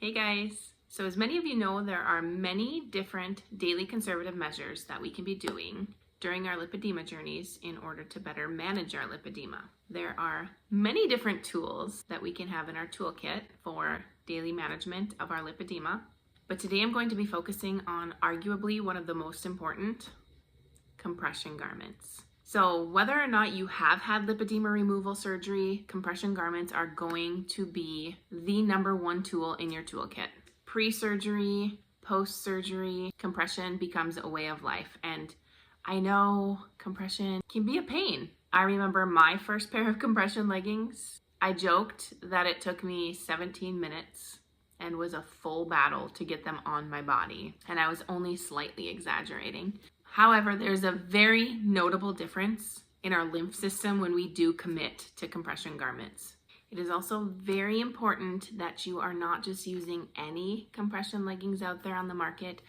Hey guys! So as many of you know, there are many different daily conservative measures that we can be doing during our lipedema journeys in order to better manage our lipedema. There are many different tools that we can have in our toolkit for daily management of our lipedema, but today I'm going to be focusing on arguably one of the most important, compression garments. So whether or not you have had lipedema removal surgery, compression garments are going to be the number one tool in your toolkit. Pre-surgery, post-surgery, compression becomes a way of life. And I know compression can be a pain. I remember my first pair of compression leggings. I joked that it took me 17 minutes and was a full battle to get them on my body. And I was only slightly exaggerating. However, there's a very notable difference in our lymph system when we do commit to compression garments. It is also very important that you are not just using any compression leggings out there on the market.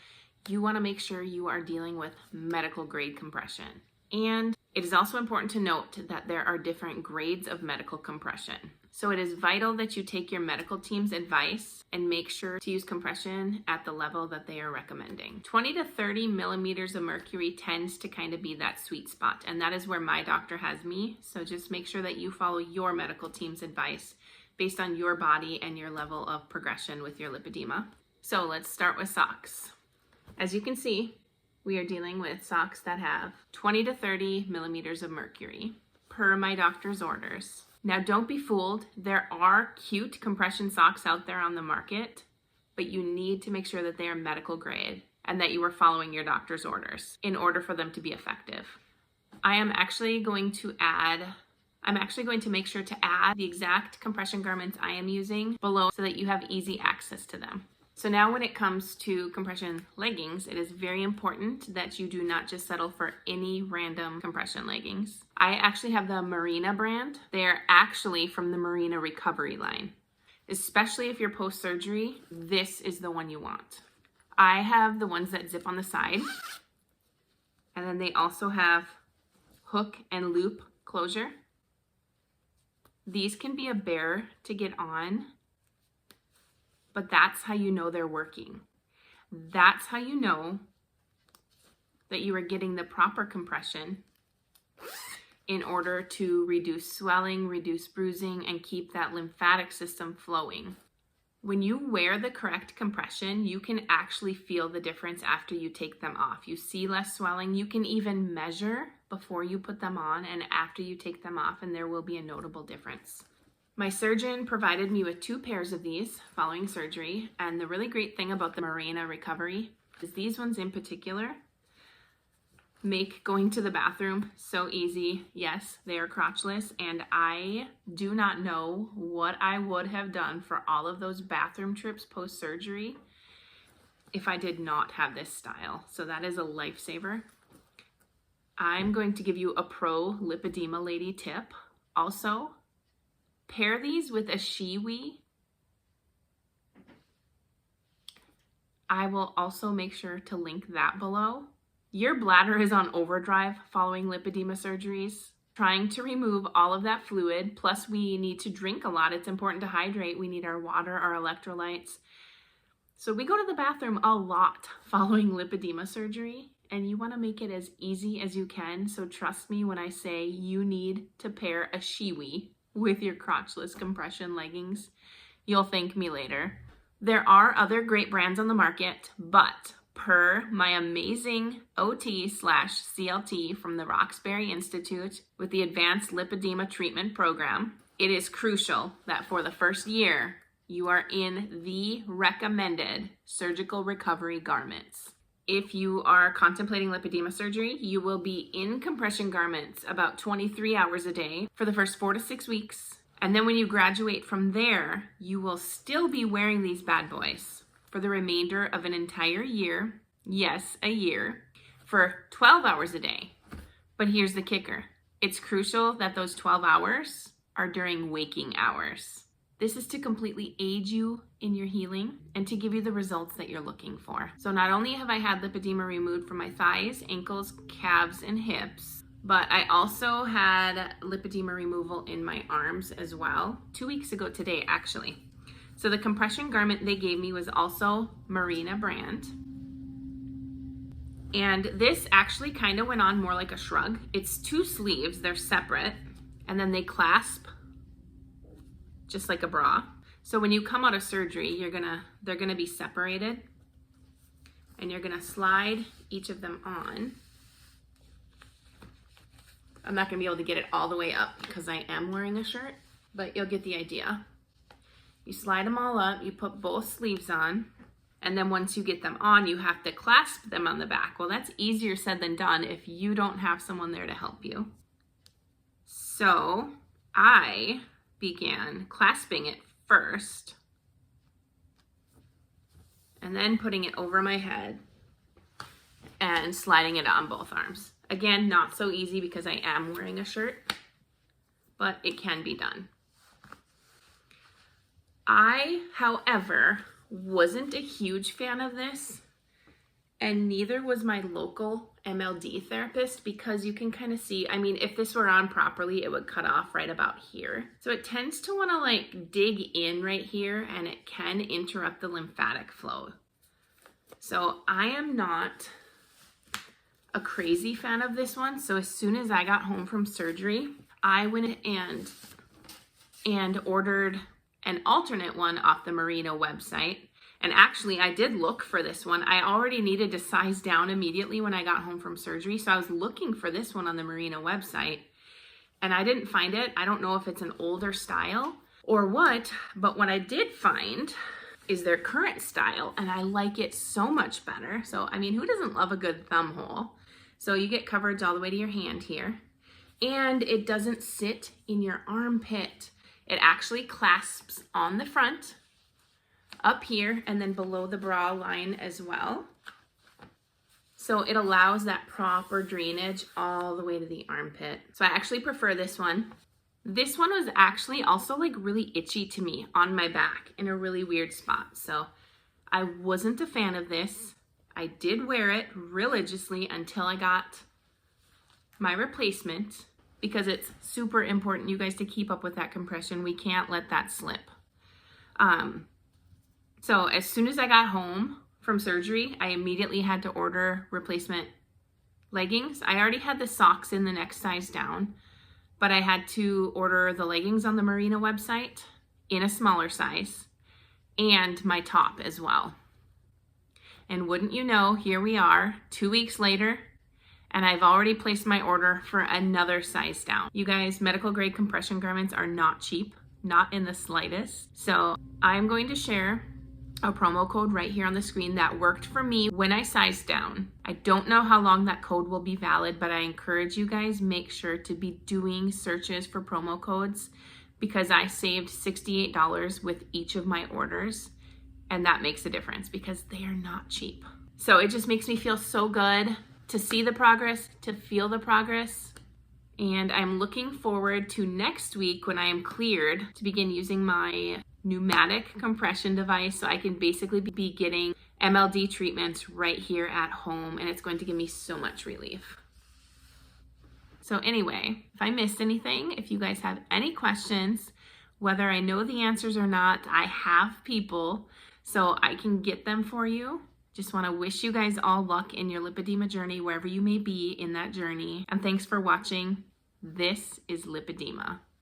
You want to make sure you are dealing with medical grade compression. And it is also important to note that there are different grades of medical compression. So it is vital that you take your medical team's advice and make sure to use compression at the level that they are recommending. 20 to 30 millimeters of mercury tends to kind of be that sweet spot, and that is where my doctor has me. So just make sure that you follow your medical team's advice based on your body and your level of progression with your lipedema. So let's start with socks. As you can see, we are dealing with socks that have 20 to 30 millimeters of mercury per my doctor's orders. Now don't be fooled, there are cute compression socks out there on the market, but you need to make sure that they are medical grade and that you are following your doctor's orders in order for them to be effective. I'm actually going to make sure to add the exact compression garments I am using below so that you have easy access to them. So now when it comes to compression leggings, it is very important that you do not just settle for any random compression leggings. I actually have the Marina brand. They are actually from the Marina Recovery line. Especially if you're post-surgery, this is the one you want. I have the ones that zip on the side. And then they also have hook and loop closure. These can be a bear to get on, but that's how you know they're working. That's how you know that you are getting the proper compression in order to reduce swelling, reduce bruising, and keep that lymphatic system flowing. When you wear the correct compression, you can actually feel the difference after you take them off. You see less swelling. You can even measure before you put them on and after you take them off, and there will be a notable difference. My surgeon provided me with 2 pairs of these following surgery, and the really great thing about the Marina Recovery is these ones in particular make going to the bathroom so easy. Yes, they are crotchless, and I do not know what I would have done for all of those bathroom trips post-surgery if I did not have this style. So that is a lifesaver. I'm going to give you a pro lipedema lady tip. Also, pair these with a shiwi. I will also make sure to link that below. Your bladder is on overdrive following lipedema surgeries, trying to remove all of that fluid. Plus we need to drink a lot. It's important to hydrate. We need our water, our electrolytes. So we go to the bathroom a lot following lipedema surgery, and you want to make it as easy as you can. So trust me when I say you need to pair a shiwi with your crotchless compression leggings. You'll thank me later. There are other great brands on the market, but per my amazing OT/CLT from the Roxbury Institute with the Advanced Lipedema Treatment Program, it is crucial that for the first year, you are in the recommended surgical recovery garments. If you are contemplating lipedema surgery, you will be in compression garments about 23 hours a day for the first 4 to 6 weeks. And then when you graduate from there, you will still be wearing these bad boys for the remainder of an entire year. Yes, a year, for 12 hours a day. But here's the kicker. It's crucial that those 12 hours are during waking hours. This is to completely aid you in your healing and to give you the results that you're looking for. So not only have I had lipedema removed from my thighs, ankles, calves, and hips, but I also had lipedema removal in my arms as well, 2 weeks ago today, actually. So the compression garment they gave me was also Marina brand. And this actually kind of went on more like a shrug. It's 2 sleeves, they're separate, and then they clasp just like a bra. So when you come out of surgery, they're gonna be separated, and you're gonna slide each of them on. I'm not gonna be able to get it all the way up because I am wearing a shirt, but you'll get the idea. You slide them all up, you put both sleeves on, and then once you get them on, you have to clasp them on the back. Well, that's easier said than done if you don't have someone there to help you. So I began clasping it first, and then putting it over my head and sliding it on both arms. Again, not so easy because I am wearing a shirt, but it can be done. I, however, wasn't a huge fan of this, and neither was my local MLD therapist, because you can kind of see, I mean, if this were on properly, it would cut off right about here. So it tends to want to like dig in right here, and it can interrupt the lymphatic flow. So I am not a crazy fan of this one. So as soon as I got home from surgery, I went and ordered an alternate one off the Marina website. And actually, I did look for this one. I already needed to size down immediately when I got home from surgery. So I was looking for this one on the Marina website, and I didn't find it. I don't know if it's an older style or what, but what I did find is their current style, and I like it so much better. So, I mean, who doesn't love a good thumb hole? So you get coverage all the way to your hand here, and it doesn't sit in your armpit. It actually clasps on the front, up here, and then below the bra line as well. So it allows that proper drainage all the way to the armpit. So I actually prefer this one. This one was actually also like really itchy to me on my back in a really weird spot. So I wasn't a fan of this. I did wear it religiously until I got my replacement, because it's super important, you guys, to keep up with that compression. We can't let that slip. So as soon as I got home from surgery, I immediately had to order replacement leggings. I already had the socks in the next size down, but I had to order the leggings on the Marina website in a smaller size, and my top as well. And wouldn't you know, here we are 2 weeks later, and I've already placed my order for another size down. You guys, medical grade compression garments are not cheap, not in the slightest. So I'm going to share a promo code right here on the screen that worked for me when I sized down. I don't know how long that code will be valid, but I encourage you guys, make sure to be doing searches for promo codes, because I saved $68 with each of my orders, and that makes a difference because they are not cheap. So it just makes me feel so good to see the progress, to feel the progress. And I'm looking forward to next week when I am cleared to begin using my pneumatic compression device, so I can basically be getting MLD treatments right here at home, and it's going to give me so much relief. So anyway, if I missed anything, if you guys have any questions, whether I know the answers or not, I have people, so I can get them for you. Just want to wish you guys all luck in your lipedema journey, wherever you may be in that journey. And thanks for watching. This is Lipedema.